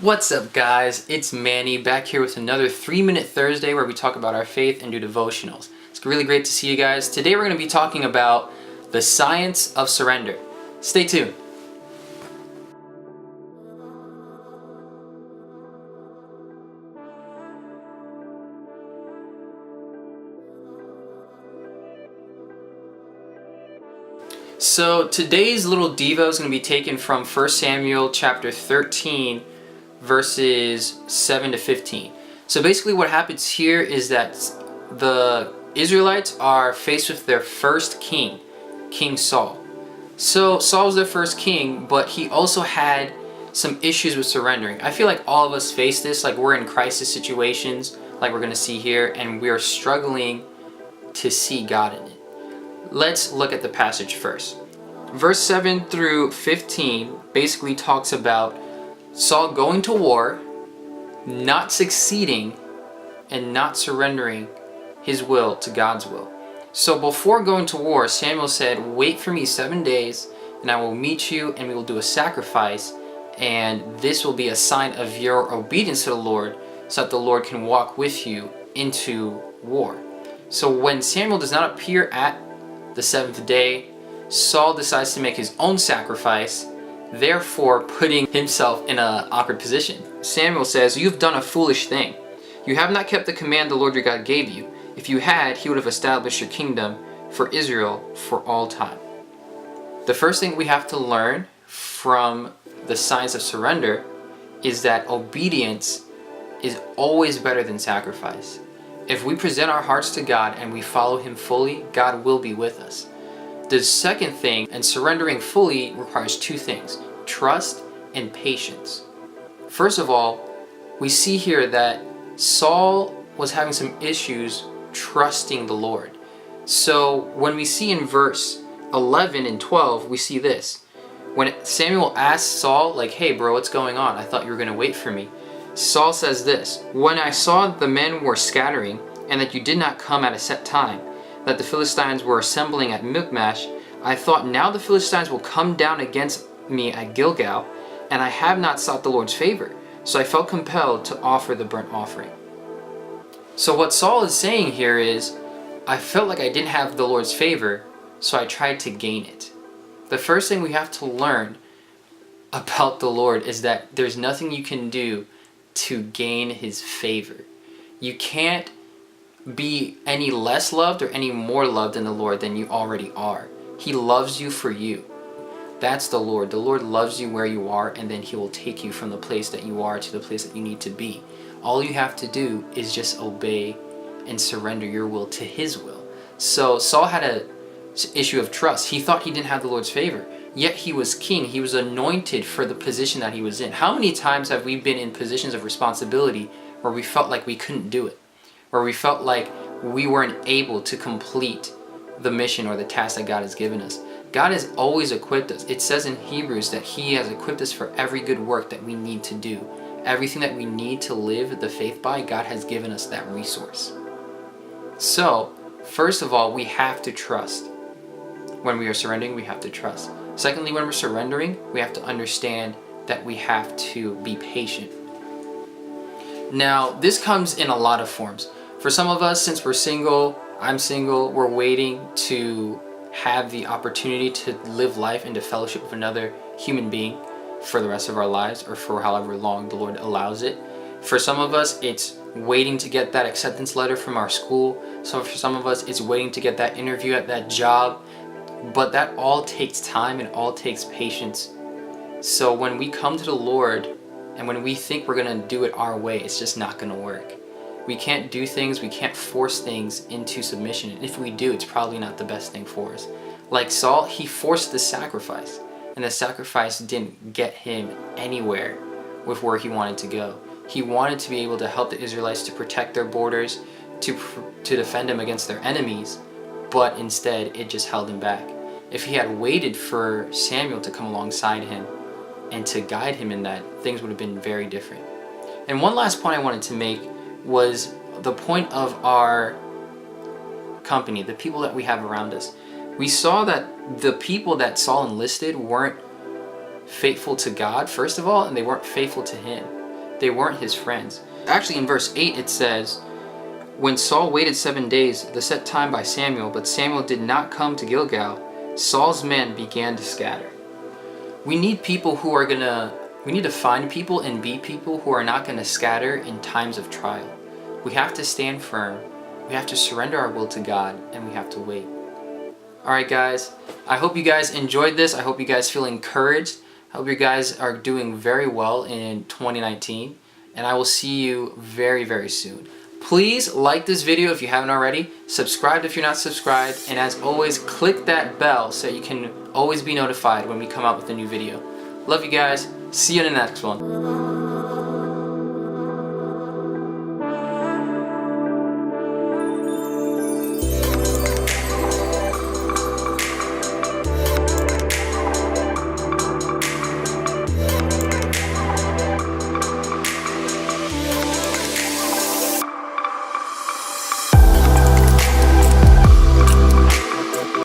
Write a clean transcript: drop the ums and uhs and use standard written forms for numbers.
What's up, guys? It's Manny back here with another 3-Minute Thursday where we talk about our faith and do devotionals. It's really great to see you guys. Today we're going to be talking about the science of surrender. Stay tuned. So today's little devo is going to be taken from 1 Samuel chapter 13 verses 7 to 15. So basically what happens here is that the Israelites are faced with their first king, King Saul. So Saul was their first king, but he also had some issues with surrendering. I feel like all of us face this, like we're in crisis situations, like we're going to see here, and we are struggling to see God in it. Let's look at the passage first. Verse 7 through 15 basically talks about Saul going to war, not succeeding, and not surrendering his will to God's will. So before going to war, Samuel said, "Wait for me 7 days, and I will meet you, and we will do a sacrifice, and this will be a sign of your obedience to the Lord, so that the Lord can walk with you into war." So when Samuel does not appear at the 7th day, Saul decides to make his own sacrifice, therefore putting himself in an awkward position. Samuel says, "You've done a foolish thing. You have not kept the command the Lord your God gave you. If you had, he would have established your kingdom for Israel for all time." The first thing we have to learn from the science of surrender is that obedience is always better than sacrifice. If we present our hearts to God and we follow him fully, God will be with us. The second thing, and surrendering fully, requires two things: trust and patience. First of all, we see here that Saul was having some issues trusting the Lord. So when we see in verse 11 and 12, we see this. When Samuel asked Saul, like, "Hey bro, what's going on? I thought you were going to wait for me." Saul says this, "When I saw the men were scattering, and that you did not come at a set time, that the Philistines were assembling at Michmash, I thought, now the Philistines will come down against me at Gilgal, and I have not sought the Lord's favor. So I felt compelled to offer the burnt offering." So what Saul is saying here is, I felt like I didn't have the Lord's favor, so I tried to gain it. The first thing we have to learn about the Lord is that there's nothing you can do to gain his favor. You can't be any less loved or any more loved in the Lord than you already are. He loves you for you. That's the Lord. The Lord loves you where you are, and then he will take you from the place that you are to the place that you need to be. All you have to do is just obey and surrender your will to his will. So Saul had an issue of trust. He thought he didn't have the Lord's favor, yet he was king. He was anointed for the position that he was in. How many times have we been in positions of responsibility where we felt like we couldn't do it, where we felt like we weren't able to complete the mission or the task that God has given us? God has always equipped us. It says in Hebrews that he has equipped us for every good work that we need to do. Everything that we need to live the faith by, God has given us that resource. So, first of all, we have to trust. When we are surrendering, we have to trust. Secondly, when we're surrendering, we have to understand that we have to be patient. Now, this comes in a lot of forms. For some of us, since we're single, I'm single, we're waiting to have the opportunity to live life and to fellowship with another human being for the rest of our lives, or for however long the Lord allows it. For some of us, it's waiting to get that acceptance letter from our school. So for some of us, it's waiting to get that interview at that job. But that all takes time and all takes patience. So when we come to the Lord and when we think we're going to do it our way, it's just not going to work. We can't do things, we can't force things into submission. And if we do, it's probably not the best thing for us. Like Saul, he forced the sacrifice, and the sacrifice didn't get him anywhere with where he wanted to go. He wanted to be able to help the Israelites to protect their borders, to defend them against their enemies, but instead it just held him back. If he had waited for Samuel to come alongside him and to guide him in that, things would have been very different. And one last point I wanted to make was the point of our company, the people that we have around us. We saw that the people that Saul enlisted weren't faithful to God, first of all, and they weren't faithful to him. They weren't his friends. Actually, in verse 8 it says, when Saul waited 7 days, the set time by Samuel, but Samuel did not come to Gilgal, Saul's men began to scatter. We need people who are we need to find people and be people who are not gonna scatter in times of trial. We have to stand firm, we have to surrender our will to God, and we have to wait. Alright guys, I hope you guys enjoyed this. I hope you guys feel encouraged. I hope you guys are doing very well in 2019, and I will see you very, very soon. Please like this video if you haven't already, subscribe if you're not subscribed, and as always, click that bell so you can always be notified when we come out with a new video. Love you guys. See you in the next one.